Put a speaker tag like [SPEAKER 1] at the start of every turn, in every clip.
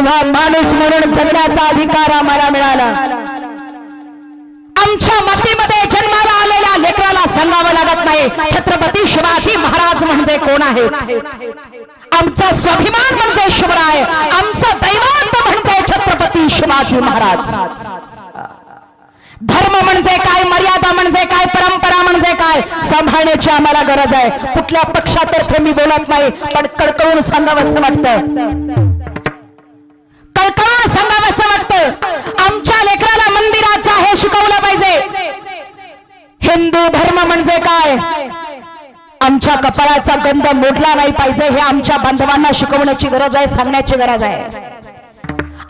[SPEAKER 1] जेव्हा माणूस म्हणून जगण्याचा अधिकार आम्हाला मिळाला, आमच्या मातीमध्ये जन्माला आलेल्या लेकराला सांगावं लागत नाही छत्रपती शिवाजी महाराज म्हणजे कोण आहेत. आमचा स्वाभिमान म्हणजे शिवराय, आमचं दैवत म्हणजे छत्रपती शिवाजी महाराज. धर्म म्हणजे काय, मर्यादा म्हणजे काय, परंपरा म्हणजे काय सांभाळण्याची आम्हाला गरज आहे. कुठल्या पक्षातर्फे मी बोलत नाही, पण कळकळून सांगावंसं वाटतं, कळकळून सांगावंसं वाटतं. आमच्या लेकराला मंदिराचं हे शिकवलं पाहिजे. हिंदू धर्म म्हणजे काय, आमच्या कपाळाचा गंध मोडला नाही पाहिजे हे आमच्या बांधवांना शिकवण्याची गरज आहे, सांगण्याची गरज आहे.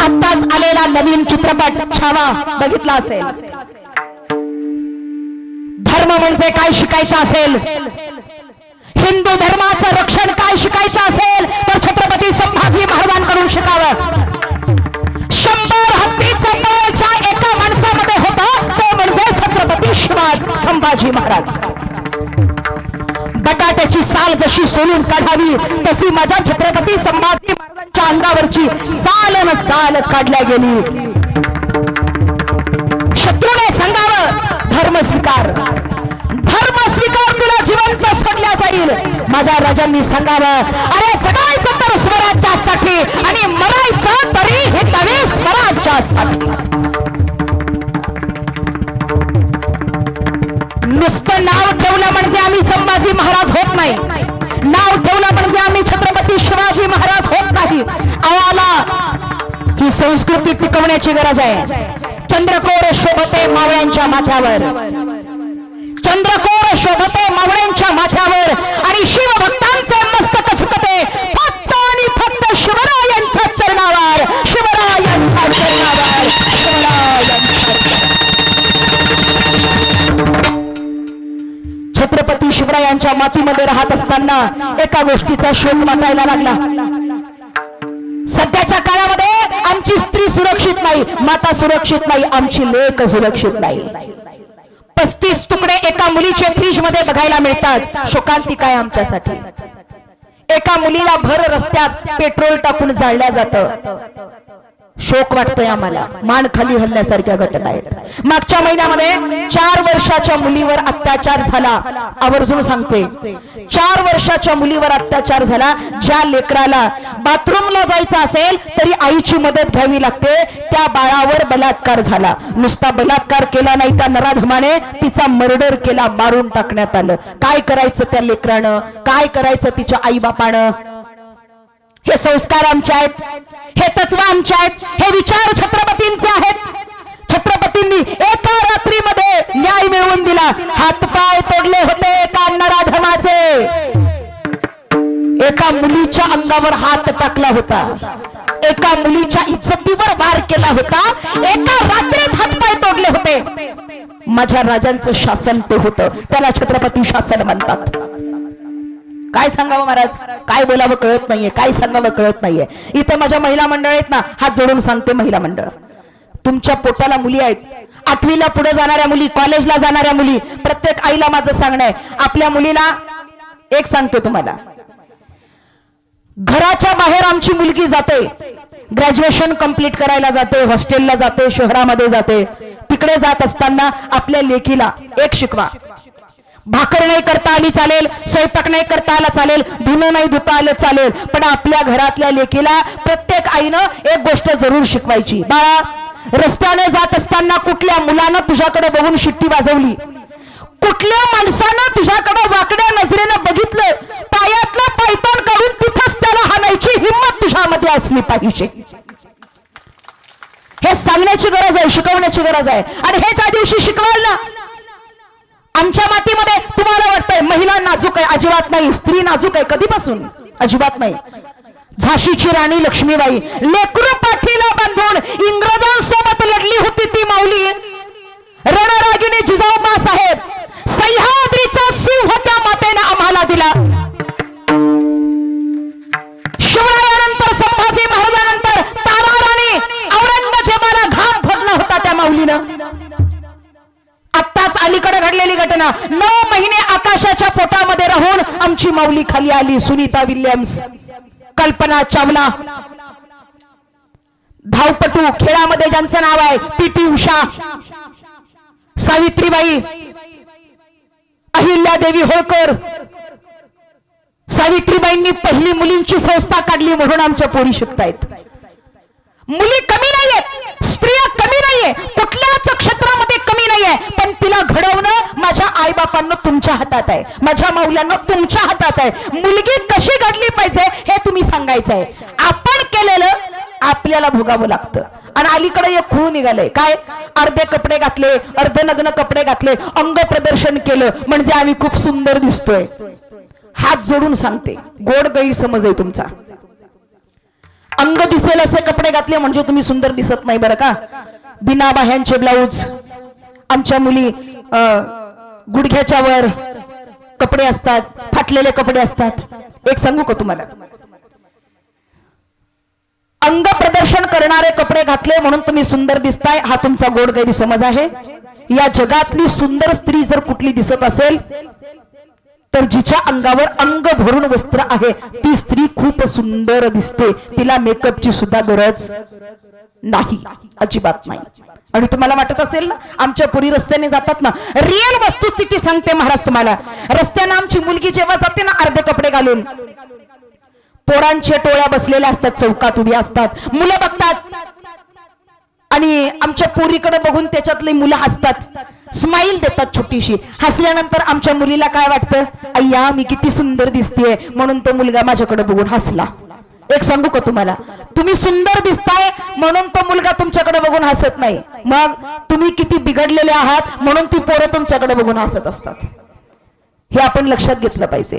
[SPEAKER 1] आत्ताच आलेला नवीन चित्रपट छावा बघितला असेल. धर्म म्हणजे काय शिकायचं असेल, हिंदू धर्माचं रक्षण काय शिकायचं असेल तर छत्रपती संभाजी महाराजांकडून शिकावं. 100 हत्तीचं बळ ज्या एका माणसामध्ये होतं ते म्हणजे छत्रपती शिवाजी संभाजी महाराज. बटाट्याची साल जशी सोलून काढावी तशी माझ्या छत्रपती संभाजी महाराजांच्या अंगावरची साल न साल काढल्या गेली. शत्रूने सांगावं धर्म स्वीकार, धर्म स्वीकार, तुला जिवंत सोडल्या जाईल. माझ्या राजांनी सांगावं अरे जगायचं तर स्वराज्यासाठी आणि मरायचं तरी हे नवे स्वराज्यासाठी. नुसतं नाव ठेवलं म्हणजे आम्ही संभाजी महाराज होत नाही, नाव ठेवलं म्हणजे आम्ही छत्रपती शिवाजी महाराज होत नाही. आम्हाला ही संस्कृती टिकवण्याची गरज आहे. चंद्रकोर शोभते मावळ्यांच्या माथ्यावर, चंद्रकोर शोभते मावळ्यांच्या माथ्यावर आणि शिवभक्तांचे मस्तक झुकते फक्त आणि फक्त शिवरायांच्या चरणावर, शिवरायांच्या चरणावर, छत्रपती शिवरायांच्या मातीमध्ये राहत असताना एका गोष्टीचा शोक वाटायला लागला. सध्याच्या काळामध्ये आमची स्त्री सुरक्षित नाही, माता सुरक्षित नाही, आमची लेक सुरक्षित नाही. 35 तुकडे एका मुलीचे फ्रीज मध्ये बघायला मिळतात. शोकांतिका आहे आमच्यासाठी. एका मुलीला भर रस्त्यात पेट्रोल टाकून जाळल्या जातं. शोक वाटतोय आम्हाला. मान खाली हलण्यासारख्या घटना आहेत. मागच्या महिन्यामध्ये 4 वर्षाच्या मुलीवर अत्याचार झाला. आवर्जून सांगते, 4 वर्षाच्या मुलीवर अत्याचार झाला. ज्या लेकराला बाथरूमला जायचं असेल तरी आईची मदत घ्यावी लागते, त्या बाळावर बलात्कार झाला. नुसता बलात्कार केला नाही, त्या नराधमाने तिचा मर्डर केला, मारून टाकण्यात आलं. काय करायचं त्या लेकरानं, काय करायचं तिच्या आई बापानं. हे संस्कार आमचे आहेत, हे तत्व आमचे आहेत, हे विचार छत्रपतींचे आहेत. छत्रपतींनी एका रात्रीमध्ये न्याय मिळवून दिला. हातपाय तोडले होते एका नराधमाचे, एका मुलीच्या अंगावर हात टाकला होता, एका मुलीच्या इज्जतीवर वार केला होता, एका रात्रीत हातपाय तोडले होते. माझ्या राजांचं शासन ते होतं, त्याला छत्रपती शासन म्हणतात. काय सांगावं महाराज, काय बोलावं कळत नाहीये, काय सांगावं कळत नाहीये. इथे माझ्या महिला मंडळ आहेत ना, हात जोडून सांगते महिला मंडळ, तुमच्या पोटाला मुली आहेत, 8वीला पुढे जाणाऱ्या मुली, कॉलेजला जाणाऱ्या मुली, प्रत्येक आईला माझं सांगणं आहे, आपल्या मुलीला एक सांगते तुम्हाला, घराच्या बाहेर आमची मुलगी जाते, ग्रॅज्युएशन कंप्लीट करायला जाते, हॉस्टेलला जाते, शहरामध्ये जाते, तिकडे जात असताना आपल्या लेकीला एक शिकवा. भाकर नाही करता आली चालेल, स्वयंपाक नाही करता आला चालेल, धुणं नाही धुता आलं चालेल, पण आपल्या घरातल्या लेकीला प्रत्येक आईनं एक गोष्ट जरूर शिकवायची. बाळा, रस्त्याने जात असताना कुठल्या मुलानं तुझ्याकडे बघून शिट्टी वाजवली, कुठल्या माणसानं तुझ्याकडे वाकड्या नजरेनं बघितलं, पायातलं पायतान काढून तिथंच त्याला हाणायची हिम्मत तुझ्यामध्ये असली पाहिजे. हे सांगण्याची गरज आहे, शिकवण्याची गरज आहे. आणि हे ज्या दिवशी शिकवाल ना, आमच्या मातीमध्ये तुम्हाला वाटतंय महिला नाजूक आहे, अजिबात नाही. स्त्री नाजूक आहे कधीपासून, अजिबात नाही. झाशीची राणी लक्ष्मीबाई लेकरू पाठीला बांधून इंग्रजांसोबत लढली होती. ती माऊली रणरागिणी जिजाऊबा साहेब, सह्याद्रीचा सिंह त्या मातेने आम्हाला दिला. शिवरायानंतर, संभाजी महाराजांनंतर तारा राणी औरंगजेबाला घाम फोडला होता त्या माऊलीनं. आत्ताच अलीकडे घडलेली घटना, 9 महिने आकाशाच्या पोटामध्ये राहून आमची माऊली खाली आली. सुनीता विल्यम्स, कल्पना चावला, धावपटू खेळामध्ये ज्यांचं नाव आहे पीटी उषा, सावित्रीबाई, अहिल्यादेवी होळकर. सावित्रीबाईंनी पहिली मुलींची संस्था काढली म्हणून आमच्या पोरी शिकतायत. मुली कमी नाहीये, स्त्रिया कमी नाहीये, कुठल्याच क्षेत्रामध्ये कमी नाहीये, पण तिला घडवणं माझ्या आईबापांना तुमच्या हातात आहे, माझ्या माऊल्यांना तुमच्या हातात आहे. मुलगी कशी घडली पाहिजे हे तुम्ही सांगायचं आहे. आपण केलेलं आपल्याला भोगावं लागतं. आणि अलीकडे एक खूळ निघालंय काय, अर्धे कपडे घातले, अर्धनग्न कपडे घातले, अंग प्रदर्शन केलं म्हणजे आम्ही खूप सुंदर दिसतोय. हात जोडून सांगते, गोड गैरसमज आहे तुमचा. अंग दिसेल असे कपडे घातले म्हणजे तुम्ही सुंदर दिसत नाही बरं का. बिना बाह्यांचे ब्लाऊज, आमच्या मुली गुडघ्याच्या वर कपडे असतात, फाटलेले कपडे असतात. एक सांगू का तुम्हाला, अंग प्रदर्शन करणारे कपडे घातले म्हणून तुम्ही सुंदर दिसताय हा तुमचा गोड गैरसमज आहे. या जगातली सुंदर स्त्री जर कुठली दिसत असेल तर जिच्या अंगावर अंग भरून वस्त्र आहे ती स्त्री खूप सुंदर दिसते, तिला मेकअपची सुद्धा गरज नाही, अजिबात नाही. आणि तुम्हाला वाटत असेल ना आमच्या पुरी रस्त्याने जातात ना, रिअल वस्तुस्थिती सांगते महाराज तुम्हाला. रस्त्याने आमची मुलगी जेव्हा जाते ना अर्धे कपडे घालून, पोरांच्या टोळ्या बसलेल्या असतात, चौकात उभी असतात, मुलं बघतात आणि आमच्या पोरीकडे बघून त्याच्यातले मुलं हसतात, स्माइल देतात छोटीशी. हसल्यानंतर आमच्या मुलीला काय वाटतं, अय्या मी किती सुंदर दिसतेय म्हणून तो मुलगा माझ्याकडे बघून हसला. एक सांगू का तुम्हाला, तुम्ही सुंदर दिसताय म्हणून तो मुलगा तुमच्याकडे बघून हसत नाही, मग तुम्ही किती बिघडलेले आहात म्हणून ती पोरं तुमच्याकडे बघून हसत असतात. हे आपण लक्षात घेतलं पाहिजे.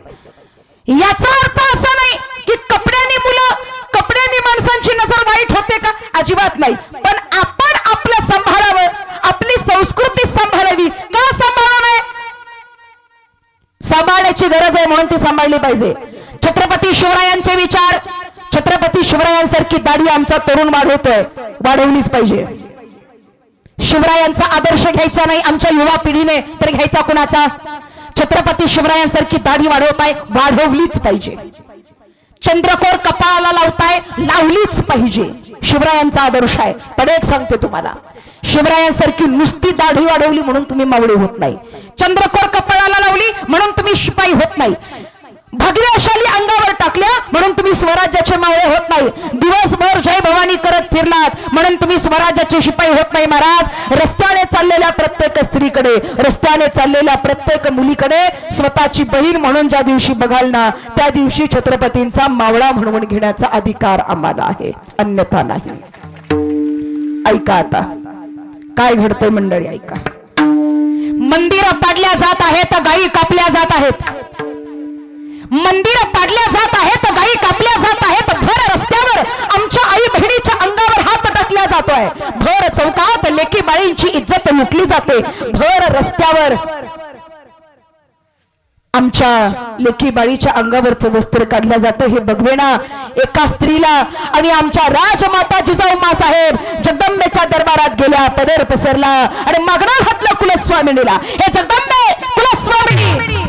[SPEAKER 1] याचा अर्थ असा नाही की कपड्याने माणसांची नजर वाईट होते का, अजिबात नाही. पण आपण आपलं सांभाळावं, आपली संस्कृती सांभाळावी. का सांभाळू नये, सांभाळण्याची गरज आहे म्हणून ती सांभाळली पाहिजे. छत्रपती शिवरायांचे विचार, छत्रपती शिवरायांसारखी दाढी आमचा तरुण वाढवतोय, वाढवलीच पाहिजे. शिवरायांचा आदर्श घ्यायचा नाही आमच्या युवा पिढीने तर घ्यायचा कुणाचा, छत्रपती शिवरायांसारखी दाढी वाढवताय, वाढवलीच पाहिजे. चंद्रकोर कपाळाला लावताय, लावलीच पाहिजे. शिवरायांचा आदर्श आहे. पण एक सांगते तुम्हाला, शिवरायांसारखी नुसती दाढी वाढवली म्हणून तुम्ही मावळे होत नाही, चंद्रकोर कपाळाला लावली म्हणून तुम्ही शिपाई होत नाही, भगव्या शाली अंगावर टाकल्या म्हणून तुम्ही स्वराज्याचे मावळे होत नाही, दिवसभर जय भवानी करत फिरलात म्हणून तुम्ही स्वराज्याचे शिपाई होत नाही. महाराज, रस्त्याने चाललेल्या प्रत्येक स्त्रीकडे, रस्त्याने चाललेल्या प्रत्येक मुलीकडे स्वतःची बहीण म्हणून ज्या दिवशी बघाल ना त्या दिवशी छत्रपतींचा मावळा म्हणून घेण्याचा अधिकार आम्हाला आहे, अन्यथा नाही. ऐका आता काय घडतंय मंडळी, ऐका. मंदिर पाडल्या जात आहेत, गायी कापल्या जात आहेत, मंदिर पाडल्या जात आहेत, गायी कापल्या जात आहेत. भर रस्त्यावर आमच्या आई बहिणीच्या अंगावर हात टाकला जातोय, भर चौकात लेकी बाळींची इज्जत लुटली जाते, भर रस्त्यावर आमच्या लेकी बाळीच्या अंगावरचं वस्त्र काढलं जातं. हे बघवेना एका स्त्रीला. आणि आमच्या राजमाता जिजाऊ मासाहेब जगदंबेच्या दरबारात गेल्या, पदर पसरला आणि मागणार घातलं कुलस्वामिनीला, हे जगदंबे कुलस्वामिनी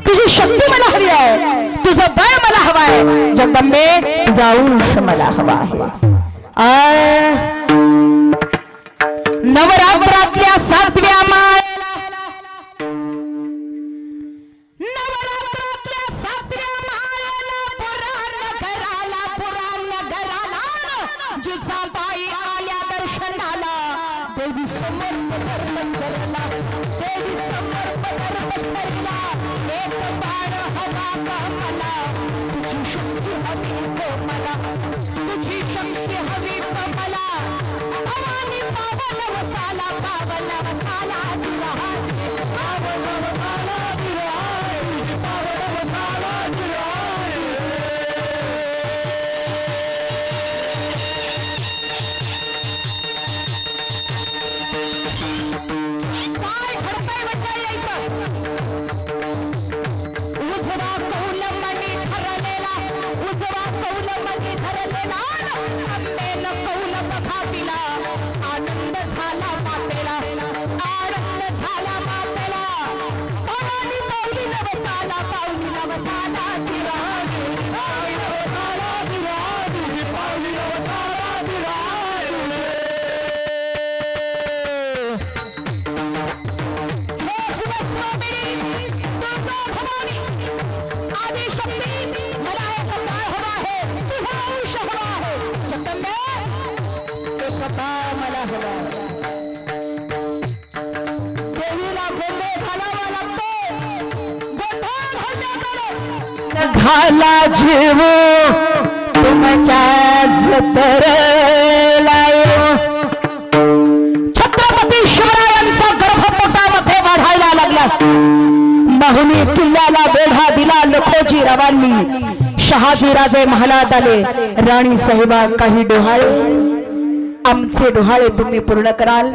[SPEAKER 1] तुझी शक्ती मला हवी आहे, तुझं बळ मला हवं आहे, जगदंबे तुझा अंश मला हवा आहे. नवरात्रातल्या 7व्या माळेला, नवरात्रातल्या 7व्या माळेला पुराण घराला जिजाबाई आल्या दर्शनाला, देवी समोर पदर पसरला, देवी समोर पदर पसरला. एक बाण हवा का मला, तुझी शक्ती हवी को मला, तुझी शक्ती हवी को मला. भवानी पावन वसाला, पावन वसाला दिला, पावन वसाला दिला, पावन वसाला दिला. काय घडतंय मंडळी, ऐका. उजवा कौलमणी धरलेला, उजवा कौलमणी धरलेला, आंबेनं कौल बघा दिला, आनंद झाला मातेला, आनंद झाला मातेला. घाला जीव तुमच्या जतरेला छत्रपती शिवरायांचा गर्भ पोटामध्ये वाढायला लागला माहुली किल्ल्याला वेढा दिला लखोजी रावांनी शहाजी राजे महालात आले राणी साहेबा काही डोहाळे आमचे डोहाळे तुम्ही पूर्ण कराल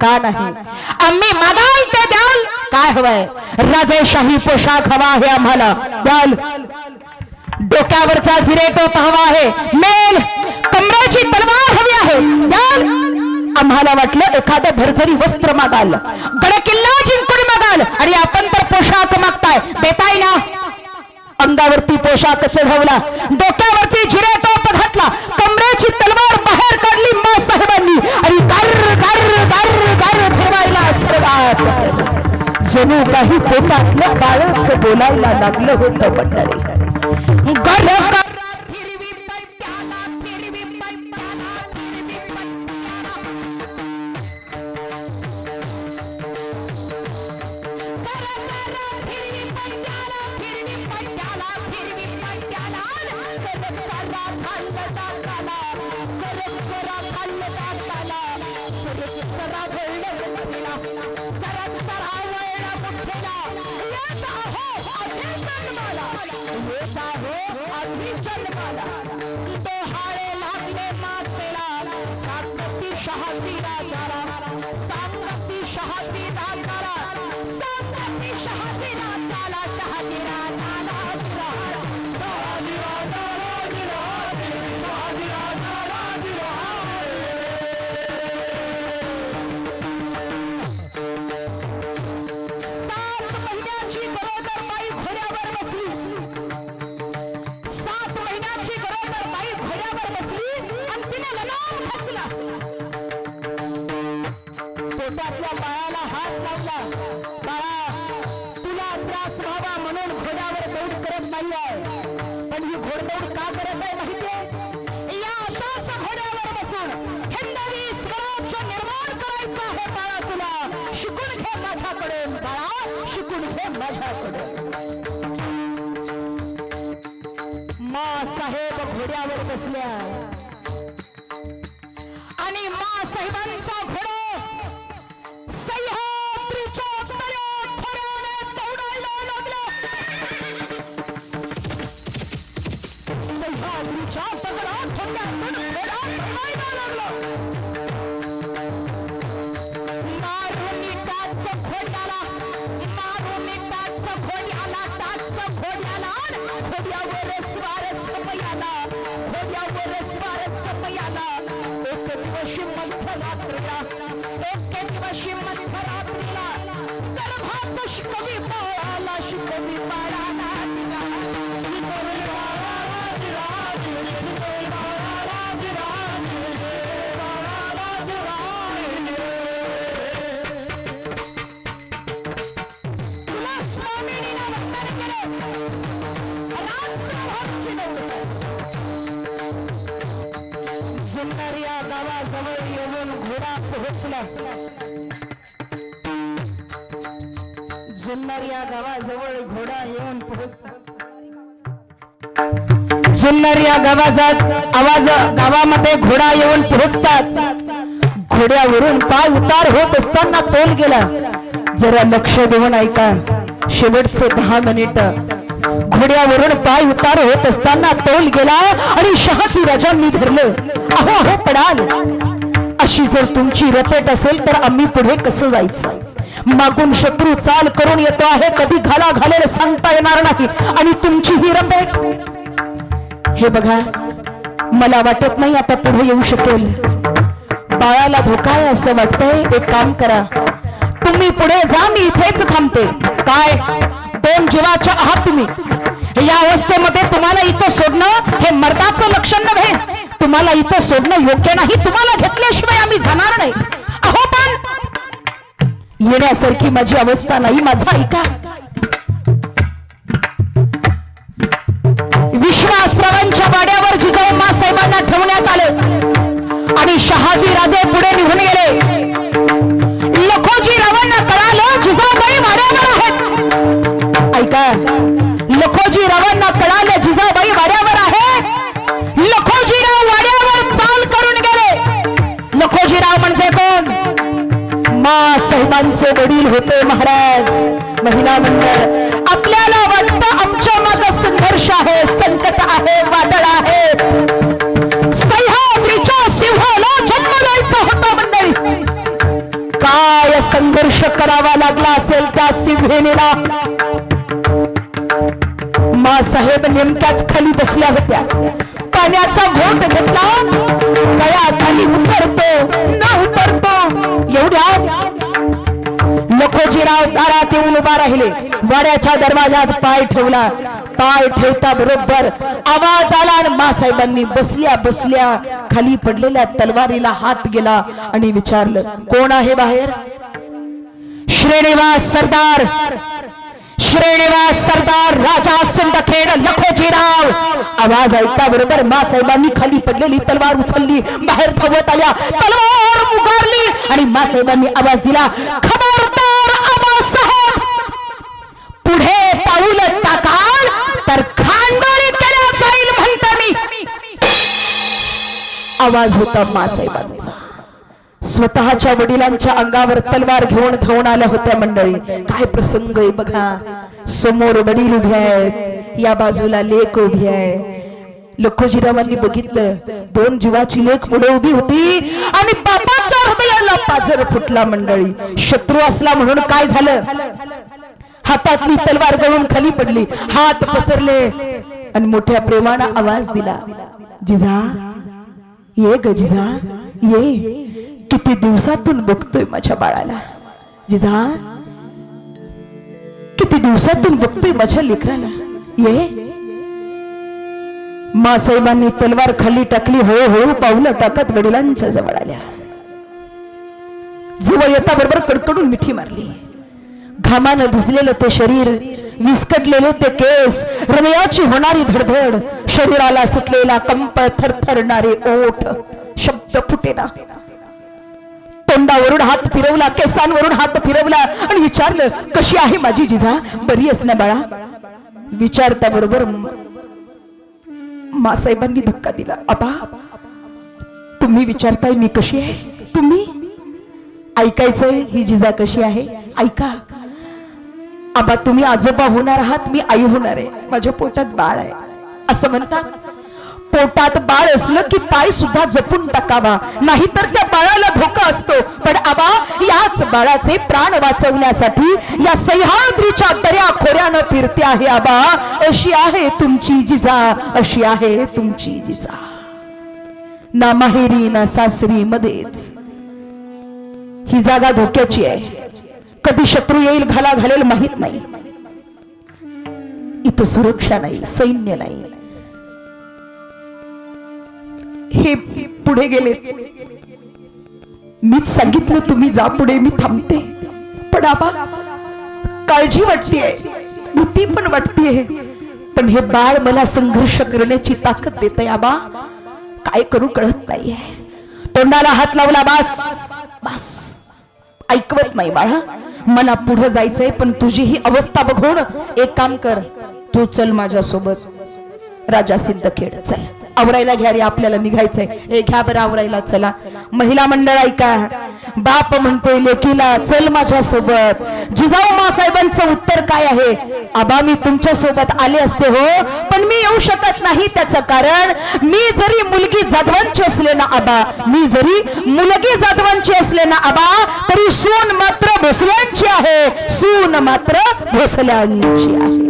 [SPEAKER 1] का नाही आम्ही मागाल ते द्याल काय हवंय राजेशाही पोशाख हवा आहे आम्हाला द्याल डोक्यावरचा जिरेटोप हवा आहे मेल कमरेची तलवार हवी आहे द्याल आम्हाला वाटलं एखादं भरजरी वस्त्र मागाल गडकिल्ला जिंकून मागाल आणि आपण तर पोशाख मागताय देताय ना अंगावरती पोशाख चढवला डोक्यावरती जिरेटोप घातला कमरेची तलवार बाहेर काढली मा साहेबांनी आणि गर गर गर गर फिरवायला सुरुवात जणू काही पोटातल्या बाळाचं बोलायला लागलं होतं पंढरी गर आणि मा साहेबांचा घोडा सह्याद्रीच्या ठोऱ्याने दौडायला लागला सह्याद्रीच्या दगडात ठोऱ्यातून घोडा पळायला लागला मारून टाच घोड्याला टाच घोड्याला घोड्यावर स्वार समयाला घोड्यावर स्वार समयाला एक दिवशी मध्यरात्रीला गर्भात शिकवी बाळाला शिकवी बाळाला तुला स्वामिनीला वंदन केले जुन्नर या गावाजवळ येऊन घोडा पोहोचला जुन्नर या गावाजवळ घोडा येऊन पोहोचला जुन्नर या गावामध्ये घोडा येऊन पोहोचतात घोड्यावरून पाय उतार होत असताना तोल गेला जरा लक्ष देऊन ऐका शेवटचे 10 मिनिट घोड्यावरून पाय उतार होत असताना तोल गेला आणि शहाजी राजांनी धरलं अहो अहो पडाल अशी जर तुमची रपेट असेल तर आम्ही पुढे कसं जायचं मागून शत्रू चाल करून येतो आहे कधी घाला घालेल सांगता येणार नाही आणि तुमची ही रपेट हे बघा मला वाटत नाही आता पुढे येऊ शकेल बाळाला धोका आहे असं वाटतंय एक काम करा तुम्ही पुढे जा मी इथेच थांबते काय 2 जीवाच्या आहात तुम्ही या अवस्थेमध्ये तुम्हाला इथं सोडणं हे मर्दाचं लक्षण नव्हे तुम्हाला इथं सोडणं योग्य नाही तुम्हाला घेतल्याशिवाय आम्ही जाणार नाही अहो पण येण्यासारखी माझी अवस्था नाही माझा ऐका विश्वासरावांच्या वाड्यावर जिजाऊ साहेबांना ठेवण्यात आले आणि शहाजी राजे पुढे निघून गेले लखोजी रावांना कळालं जिजाऊबाई वाड्यावर आहेत ऐका लखोजी रावांना महिलांचे वडील होते महाराज. महिला मंडळ आपल्याला वाटतं आमच्या मागे संघर्ष आहे, संकट आहे, वादळ आहे. सह्याद्रीच्या सिंहाला जन्म द्यायचा होता मंडळी. काय संघर्ष करावा लागला असेल त्या सिंहिणीला. मासाहेब नेमक्याच खाली बसल्या होत्या. पाण्याचा घोट घेतला, गळा खाली उतरतो न उतरतो एवढ्या लखोजीराव दारात येऊन उभा राहिले. वाड्याच्या दरवाजात पाय ठेवला. पाय ठेवता बरोबर आवाज आला आणि मासाहेबांनी बसल्या बसल्या खाली पडलेल्या तलवारीला हात गेला आणि विचारलं, कोण आहे बाहेर? श्रीनिवास सरदार, श्रीनिवास सरदार, राजा सिंदखेड, लखोजीराव. आवाज ऐकता बरोबर मासाहेबांनी खाली पडलेली तलवार उचलली, बाहेर धावत आल्या, तलवार उगारली आणि मासाहेबांनी आवाज दिला, खबरदार आबासाहेब, पुढे पाऊल टाकाल तर खांडोळी केल्या जाईल म्हणता मी. आवाज होता मासाहेबांचा. स्वतःच्या वडिलांच्या अंगावर तलवार घेऊन धावून आल्या होत्या मंडळी. काय प्रसंग आहे बघा. समोर वडील उभे आहेत, या बाजूला लेक उभी आहे. लखोजीरावांनी बघितलं, दोन जीवाची लेक पुढे उभी होती आणि बापाच्या हृदयाला पाझर फुटला मंडळी. शत्रू असला म्हणून काय झालं, हातातली तलवार गळून खाली पडली, हात पसरले आणि मोठ्या प्रेमानं आवाज दिला, जिजा ये ग जिजा ये. किती दिवसातून बघतोय माझ्या बाळाला. जिजा किती दिवसातून बघतोय माझ्या लेकराला, ये. मासाहेबांनी तलवार खाली टाकली. हळूहळू पावलं टाकत वडिलांच्या जवळ आल्या. जवळ येता बरोबर कडकडून मिठी मारली. घामानं भिजलेलं ते शरीर, विस्कटलेले ते केस, हृदयाची होणारी धडधड, शरीराला सुटलेला कंप, थरथरणारे ओठ, शब्द फुटेना. तोंडावरून हात फिरवला, केसांवरून हात फिरवला आणि विचारलं, कशी आहे माझी जिजा, बरी आहेस ना बाळा? विचारता बरोबर मासाहेबांनी धक्का दिला. आबा तुम्ही विचारताय मी कशी आहे? तुम्ही ऐकायचंय ही जिजा कशी आहे? ऐका. आबा तुम्ही आजोबा होणार आहात, मी आई होणार आहे. माझ्या पोटात बाळ आहे. असं म्हणतात, पोटात बाळ असलं की पाय सुद्धा जपून टाकावा, नाहीतर त्या बाळाला धोका असतो. पण आबा याच बाळाचे प्राण वाचवण्यासाठी या सह्याद्रीच्या दर्या खोऱ्यानं फिरते आहे. आबा अशी आहे तुमची जिजा, अशी आहे तुमची जिजा. ना माहेरी ना सासरी मध्येच ही जागा धोक्याची आहे. कधी शत्रू येईल, घाला घालेल माहित नाही. इथं सुरक्षा नाही, सैन्य नाही. हे पुढे गेले. मीच सांगितलं तुम्ही जा पुढे, मी थांबते. पण आबा काळजी वाटतेय, भीती पण वाटतेय. पण हे बाळ मला संघर्ष करण्याची ताकद देतंय. आबा काय करू कळत नाहीये. तोंडाला हात लावला, बास बास, ऐकवत नाही बाळा. मला पुढे जायचंय, पण तुझी ही अवस्था बघून एक काम कर, तू चल माझ्या सोबत. राजा सिंदखेड चल, आवरायला घ्या रे, आपल्याला निघायचंय. हे घ्या बरं आवरायला, चला. महिला मंडळ ऐका, बाप म्हणतोय लेकीला चल माझ्या सोबत. जिजाऊ मासाहेबांचं उत्तर काय आहे? आबा मी तुमच्या सोबत आले असते हो, पण मी येऊ शकत नाही. त्याचं कारण मी जरी मुलगी जाधवांची असले ना आबा, मी जरी मुलगी जाधवांची असले ना आबा, तरी सून मात्र भोसल्यांची आहे, सून मात्र भोसल्यांची आहे.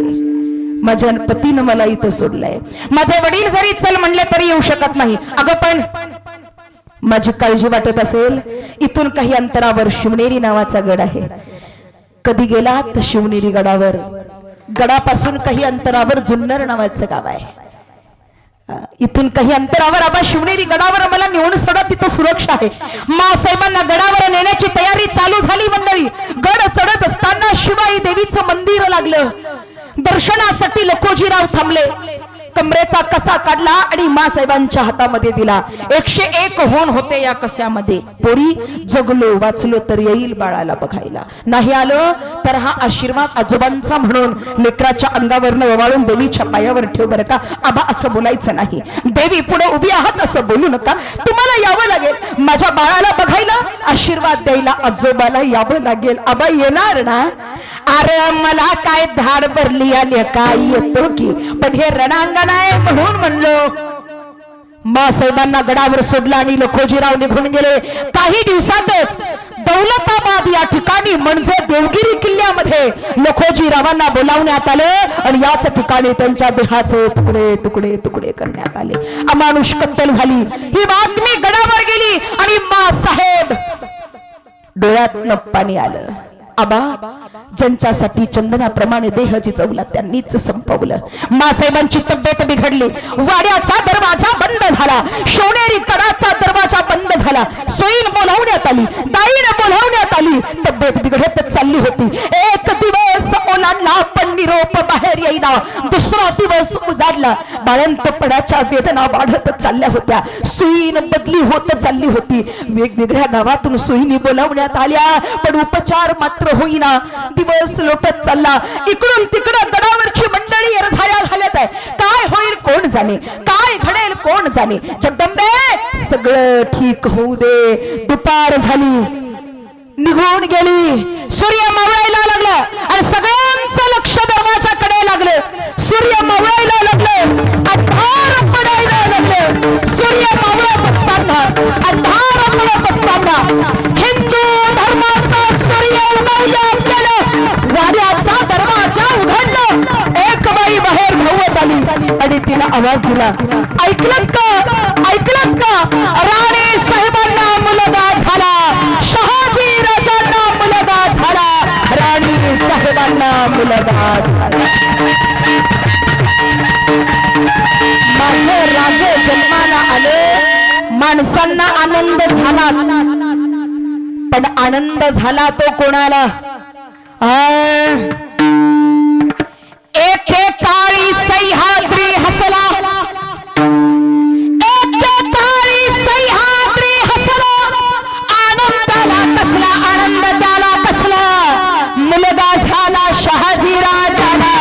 [SPEAKER 1] माझ्या पतीनं मला इथं सोडलंय. माझे वडील जरी चल म्हणले तरी येऊ शकत नाही. अगं पण माझी काळजी वाटत असेल, इथून काही अंतरावर शिवनेरी नावाचा गड आहे. कधी गेलात शिवनेरी गडावर? गडापासून काही अंतरावर जुन्नर नावाचं गाव आहे. इथून काही अंतरावर आबा शिवनेरी गडावर मला नेऊन सोडा, तिथं सुरक्षा आहे. मासाहेबांना गडावर नेण्याची तयारी चालू झाली मंडळी. गड चढत असताना शिवाई देवीचं मंदिर लागलं. दर्शनासाठी लखोजीराव थांबले. कमरेचा कसा काढला आणि मासाहेबांच्या हातामध्ये दिला. 101 होऊन होते या कस्यामध्ये. पोरी जगलो वाचलो तर येईल बाळाला बघायला, नाही आलं तर हा आशीर्वाद आजोबांचा म्हणून लेकराच्या अंगावरनं ओवाळून देवीच्या पायावर ठेव बरं का. आबा असं बोलायचं नाही. देवी पुढे उभी आहात असं बोलू नका. तुम्हाला यावं लागेल माझ्या बाळाला बघायला, आशीर्वाद द्यायला आजोबाला यावं लागेल. आबा येणार ना? अरे मला काय धाड भरली आली काय येतो की, पण हे रणांगण आहे म्हणून म्हणलो. मासाहेबांना गडावर सोडला आणि लखोजीराव निघून गेले. काही दिवसातच दौलताबाद या ठिकाणी म्हणजे देवगिरी किल्ल्यामध्ये लखोजीरावांना बोलावण्यात आले आणि याच ठिकाणी त्यांच्या देहाचे तुकडे तुकडे तुकडे करण्यात आले. अमानुष कत्तल झाली. ही बातमी गडावर गेली आणि मासाहेब डोळ्यात पाणी आलं. आबा ज्यांच्यासाठी चंदनाप्रमाणे देह जिजवला त्यांनीच संपवलं. मासाहेबांची तब्येत बिघडली. वाड्याचा दरवाजा बंद झाला, शिवनेरी कडाचा दरवाजा बंद झाला. सोयीन बोलावण्यात आली, दाईन बोलावण्यात आली. तब्येत बिघडतच चालली होती. एक दिवस ओलांडला पण निरोप बाहेर येईना. दुसरा दिवस उजाडला. बाळंतपणाच्या वेदना वाढत चालल्या होत्या. सुईन बदली होत चालली होती. वेगवेगळ्या गावातून सुईनी बोलावण्यात आल्या पण उपचार मात्र होईना. दिवस लोटत चालला. इकडून तिकडं गडावरची मंडळी रझाया झाल्यात आहे. काय होईल कोण जाणे, काय घडेल कोण जाणे. जगदंबे सगळं ठीक होऊ दे. दुपार झाली, निघून गेली. सूर्य मावळायला लागला आणि सगळ्यांचं लक्ष दरवाजाकडे लागलं. सूर्य मावळायला लागलं, अंधार पडायला लागलं. सूर्य मावळत असताना, अंधार पडत असताना हिंदू धर्माचा सूर्य उगवला. वाड्याचा दरवाजा उघडला. एक बाई बाहेर धावत आली आणि तिला आवाज दिला. ऐकलं का, ऐकलं का? राणी साहेबांना मुलगा झाला, शहाजी राजांना मुलगा झाला, राणी साहेबांना मुलगा झाला. माझे राजे जन्माला आले. माणसांना आनंद झाला पण आनंद झाला तो कोणाला? एके काळी सह्याद्री हसला, एके काळी सह्याद्री हसला. आनंदाला कसला आनंद त्याला कसला. मुलगा झाला शहाजी राजाला,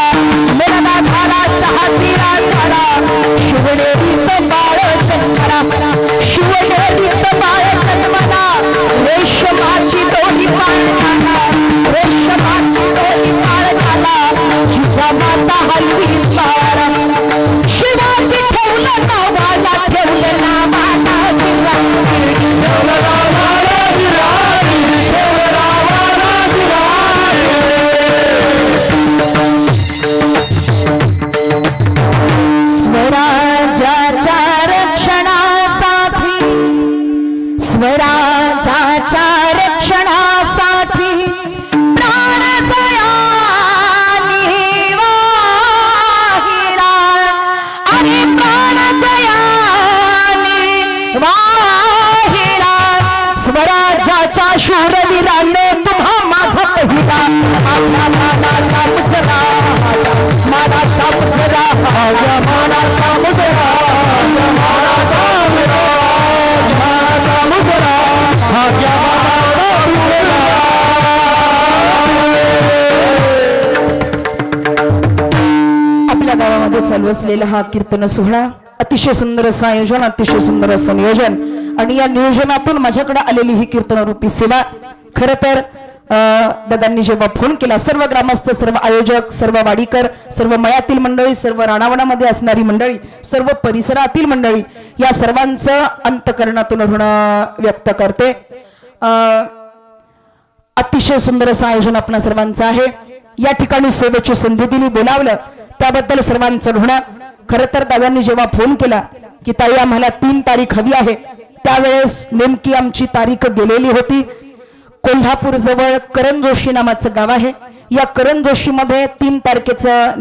[SPEAKER 1] मुलगा झाला शहाजी राजाला. शिवनेरीत बाळ जन्मला, शिवनेरीत बाळ जन्मला. रेशमाची दोन्ही पाळ झाला, रेशमाची दोन्ही पाळ झाला. जिजामाता हलवी पाळ. शिवाजी ठेवलं नावाला, ठेवलं नावाला विराजी, ठेवलं नावाला विराजी, ठेवलं नावाला विराजी. स्वराज्याच्या रक्षणासाठी, स्वराज्याच्या रक्षणासाठी प्राण जयानी वाहिला आणि प्राण जयानी वाहिला. स्वराज्याच्या शूरवीराने तुम्हा माझा पहिला. माझा मानाचा मुजरा, मानाचा मुजरा, मानाचा मुजरा, मानाचा मुजरा, मानाचा मुजरा. आपल्या गावामध्ये चालू असलेला हा कीर्तन सोहळा अतिशय सुंदर असं आयोजन, अतिशय सुंदर असं नियोजन आणि या नियोजनातून माझ्याकडे आलेली ही कीर्तनरूपी सेवा. खरं तर दादांनी जेव्हा फोन केला, सर्व ग्रामस्थ, सर्व आयोजक, सर्व वाडीकर, सर्व मळ्यातील मंडळी, सर्व राणावणामध्ये असणारी मंडळी, सर्व परिसरातील मंडळी, या सर्वांचं अंतकरणातून ऋण व्यक्त करते. अतिशय सुंदर असं आयोजन आपणा सर्वांचं आहे. या ठिकाणी सेवेची संधी दिली, बोलावलं त्याबद्दल सर्वांचं ऋण. खरं तर दादांनी जेव्हा फोन केला की ताई आम्हाला 3 तारीख हवी आहे, त्यावेळेस नेमकी आमची तारीख गेलेली होती. कोल्हापूर जवळ करण जोशी नावाचं गाव आहे. या करण जोशी मध्ये 3 तारखेचं